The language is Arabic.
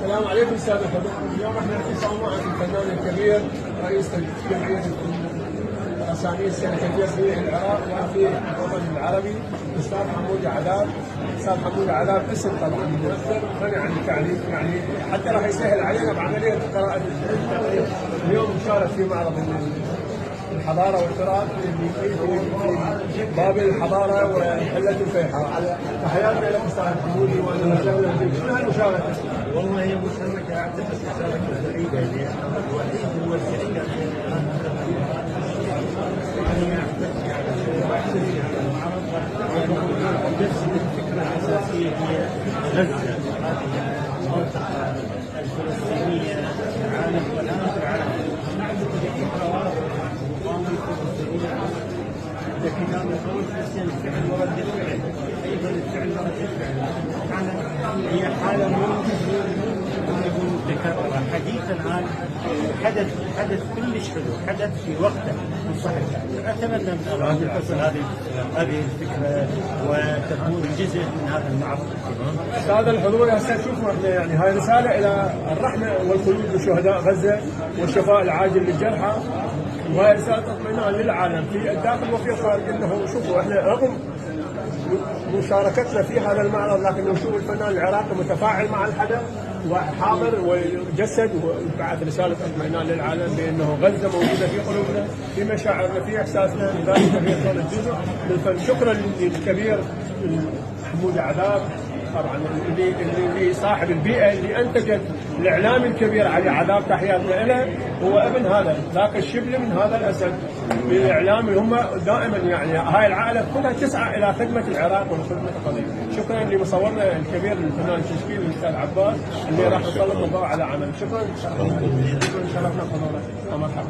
السلام عليكم سادة الحضور. اليوم احنا نتساءل مع الفنان الكبير رئيس جمعية رسامين السنكتية في العراق وفي الوطن العربي الاستاذ حمود عذاب. الاستاذ حمود عذاب اسم طبعا مؤثر غني عن التعريف، يعني حتى راح يسهل علينا بعملية قراءة اليوم مشارك في معرض الحضارة والتراث في باب الحضارة وحلة الفيحاء. تحياتنا لك استاذ حمود واهلا وسهلا بك. شنو هالمشاركة؟ والله هي مشاركة اعتقد مشاركة سعيدة لأن الوحيد هو السعيد أنا أحتفي على المعرض نفس الفكرة الأساسية هي غزة هذه المنطقة الفلسطينية في العالم والآن في العالم نعتقد فكرة واضحة وقاموا الفلسطينيين لكن هذا القول فلسطين الفعل ورد الفعل أيضا الفعل ورد الفعل هي حالة متكررة حديثا الآن حدث كلش حلو، حدث في وقته وصحته. أتمنى من الله أن تصل هذه الفكرة وتكون جزء من هذا المعرض. هذا الحضور هسه شوفوا احنا يعني هاي رسالة إلى الرحمة والخلود لشهداء غزة والشفاء العاجل للجرحى، وهي رسالة اطمئنان للعالم في الداخل وفي الخارج. انه شوفوا احنا رغم مشاركتنا في هذا المعرض لكن نشوف الفنان العراقي متفاعل مع الحدث وحاضر وجسد وبعث رساله اطمئنان للعالم بانه غزه موجوده في قلوبنا، في مشاعرنا، في احساسنا، لذلك هي كانت جزء من الفن. شكرا للكبير حمود عذاب طبعا اللي صاحب البيئه اللي انتجت الاعلام الكبير علي عذاب، تحياتنا له. هو ابن هذا ذاك الشبل من هذا الاسد بالاعلام، هم دائما يعني هاي العائله كلها تسعى الى خدمه العراق وخدمه القضيه. شكرا لمصورنا الكبير الفنان التشكيل الاستاذ عباس اللي راح يسلط الضوء على عمل. شكرا شرفنا حضورك ومرحبا.